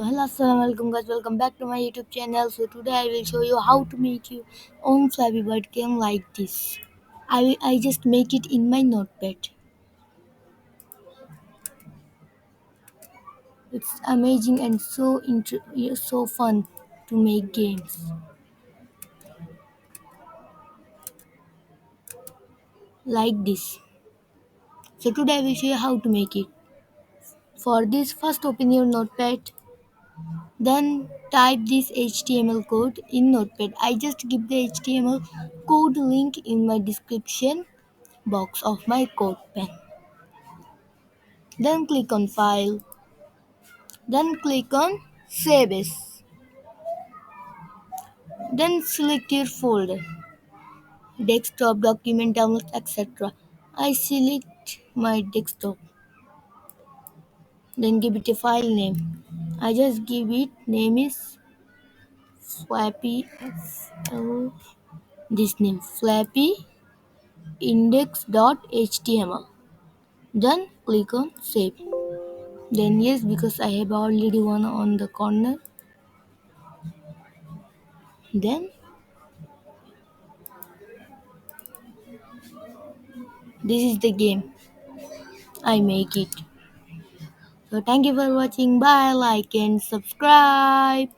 Hello, assalamualaikum guys. Welcome back to my YouTube channel. So today I will show you how to make your own Flappy Bird game like this. I just make it in my notepad. It's amazing and so fun to make games like this. So today I will show you how to make it. For this, first open your notepad. Then type this HTML code in notepad. I just give the HTML code link in my description box of my code pen. Then click on File. Then click on Save As. Then select your folder, desktop, document, downloads, etc. I select my desktop. Then give it a file name. I just give it name is Flappy this name Flappy index.html. Then click on Save. Then yes, because I have already one on the corner. Then this is the game. I make it. So thank you for watching. Bye, like and subscribe.